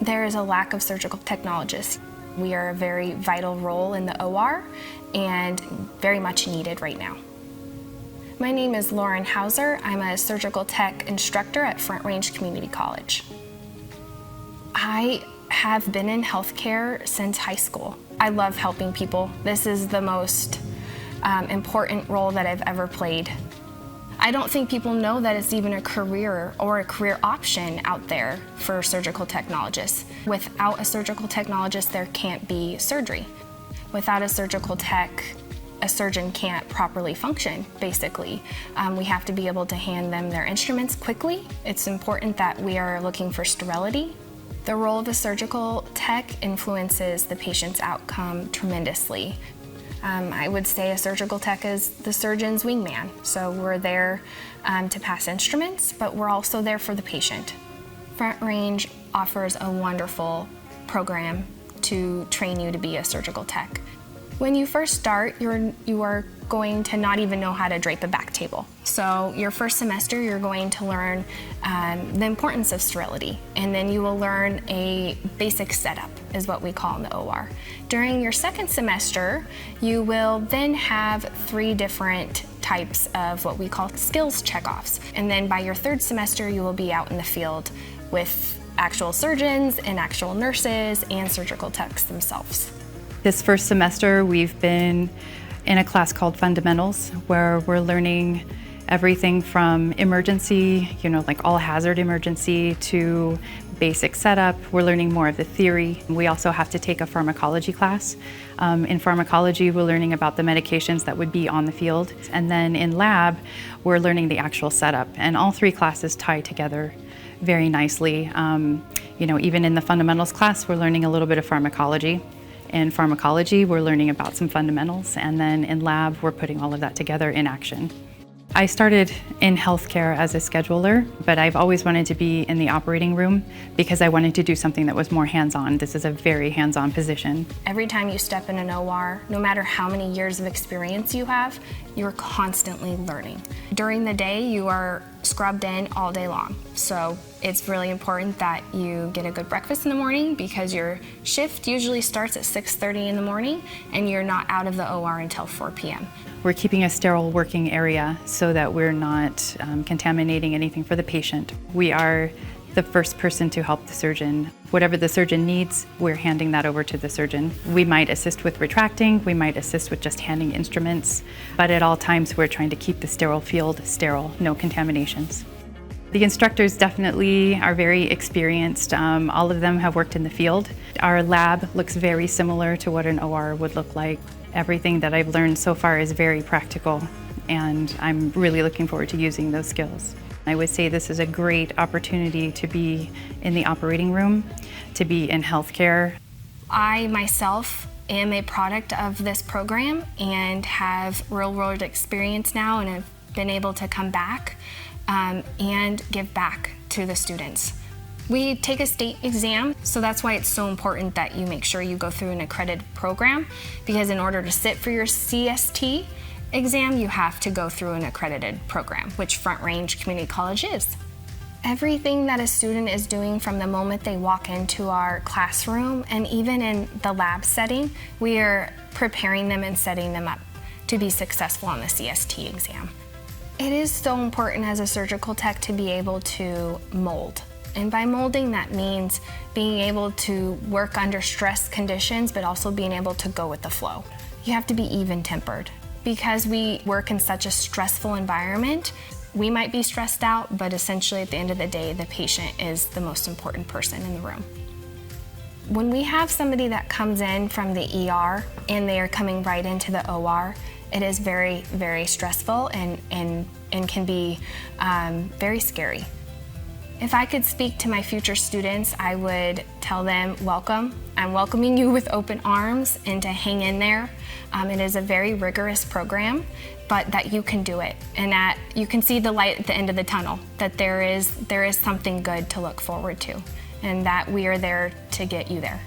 There is a lack of surgical technologists. We are a very vital role in the OR and very much needed right now. My name is Lauren Hauser. I'm a surgical tech instructor at Front Range Community College. I have been in healthcare since high school. I love helping people. This is the most important role that I've ever played. I don't think people know that it's even a career or a career option out there for surgical technologists. Without a surgical technologist, there can't be surgery. Without a surgical tech, a surgeon can't properly function, basically. We have to be able to hand them their instruments quickly. It's important that we are looking for sterility. The role of a surgical tech influences the patient's outcome tremendously. I would say a surgical tech is the surgeon's wingman. So we're there to pass instruments, but we're also there for the patient. Front Range offers a wonderful program to train you to be a surgical tech. When you first start, you are going to not even know how to drape a back table. So your first semester, you're going to learn the importance of sterility, and then you will learn a basic setup, is what we call in the OR. During your second semester, you will then have 3 different types of what we call skills checkoffs. And then by your third semester, you will be out in the field with actual surgeons and actual nurses and surgical techs themselves. This first semester, we've been in a class called Fundamentals, where we're learning everything from emergency, like all hazard emergency, to basic setup. We're learning more of the theory. We also have to take a pharmacology class. In pharmacology, we're learning about the medications that would be on the field. And then in lab, we're learning the actual setup. And all 3 classes tie together very nicely. Even in the fundamentals class, we're learning a little bit of pharmacology. In pharmacology, we're learning about some fundamentals, and then in lab, we're putting all of that together in action. I started in healthcare as a scheduler, but I've always wanted to be in the operating room because I wanted to do something that was more hands-on. This is a very hands-on position. Every time you step in an OR, no matter how many years of experience you have, you're constantly learning. During the day, you are scrubbed in all day long. So it's really important that you get a good breakfast in the morning because your shift usually starts at 6:30 in the morning and you're not out of the OR until 4 p.m. We're keeping a sterile working area so that we're not contaminating anything for the patient. We are the first person to help the surgeon. Whatever the surgeon needs, we're handing that over to the surgeon. We might assist with retracting, we might assist with just handing instruments, but at all times we're trying to keep the sterile field sterile, no contaminations. The instructors definitely are very experienced. All of them have worked in the field. Our lab looks very similar to what an OR would look like. Everything that I've learned so far is very practical, and I'm really looking forward to using those skills. I would say this is a great opportunity to be in the operating room, to be in healthcare. I myself am a product of this program and have real-world experience now, and have been able to come back and give back to the students. We take a state exam, so that's why it's so important that you make sure you go through an accredited program, because in order to sit for your CST exam, you have to go through an accredited program, which Front Range Community College is. Everything that a student is doing from the moment they walk into our classroom and even in the lab setting, we are preparing them and setting them up to be successful on the CST exam. It is so important as a surgical tech to be able to mold. And by molding, that means being able to work under stress conditions, but also being able to go with the flow. You have to be even-tempered. Because we work in such a stressful environment, we might be stressed out, but essentially at the end of the day, the patient is the most important person in the room. When we have somebody that comes in from the ER and they are coming right into the OR, it is very, very stressful and can be very scary. If I could speak to my future students, I would tell them, welcome. I'm welcoming you with open arms and to hang in there. It is a very rigorous program, but that you can do it and that you can see the light at the end of the tunnel, that there is something good to look forward to and that we are there to get you there.